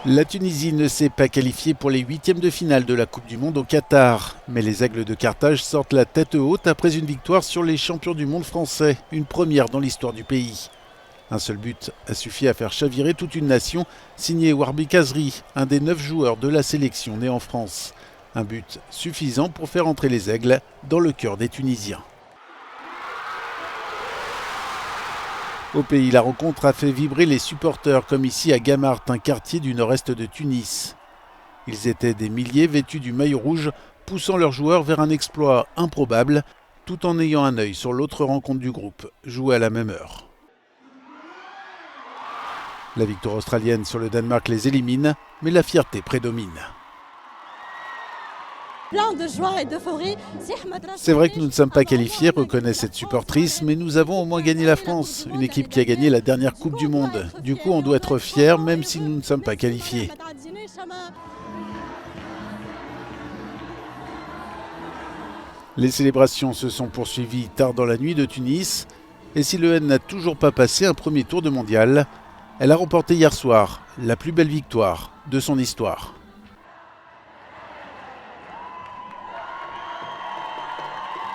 La Tunisie ne s'est pas qualifiée pour les huitièmes de finale de la Coupe du Monde au Qatar. Mais les Aigles de Carthage sortent la tête haute après une victoire sur les champions du monde français, une première dans l'histoire du pays. Un seul but a suffi à faire chavirer toute une nation, signé Warbi Kazri, un des 9 joueurs de la sélection née en France. Un but suffisant pour faire entrer les Aigles dans le cœur des Tunisiens. Au pays, la rencontre a fait vibrer les supporters, comme ici à Gamart, un quartier du nord-est de Tunis. Ils étaient des milliers vêtus du maillot rouge, poussant leurs joueurs vers un exploit improbable, tout en ayant un œil sur l'autre rencontre du groupe, jouée à la même heure. La victoire australienne sur le Danemark les élimine, mais la fierté prédomine. Plein de joie et d'euphorie. C'est vrai que nous ne sommes pas qualifiés, reconnaît cette supportrice, mais nous avons au moins gagné la France, une équipe qui a gagné la dernière Coupe du Monde. Du coup, on doit être fiers, même si nous ne sommes pas qualifiés. Les célébrations se sont poursuivies tard dans la nuit de Tunis, et si le N n'a toujours pas passé un premier tour de mondial, elle a remporté hier soir la plus belle victoire de son histoire.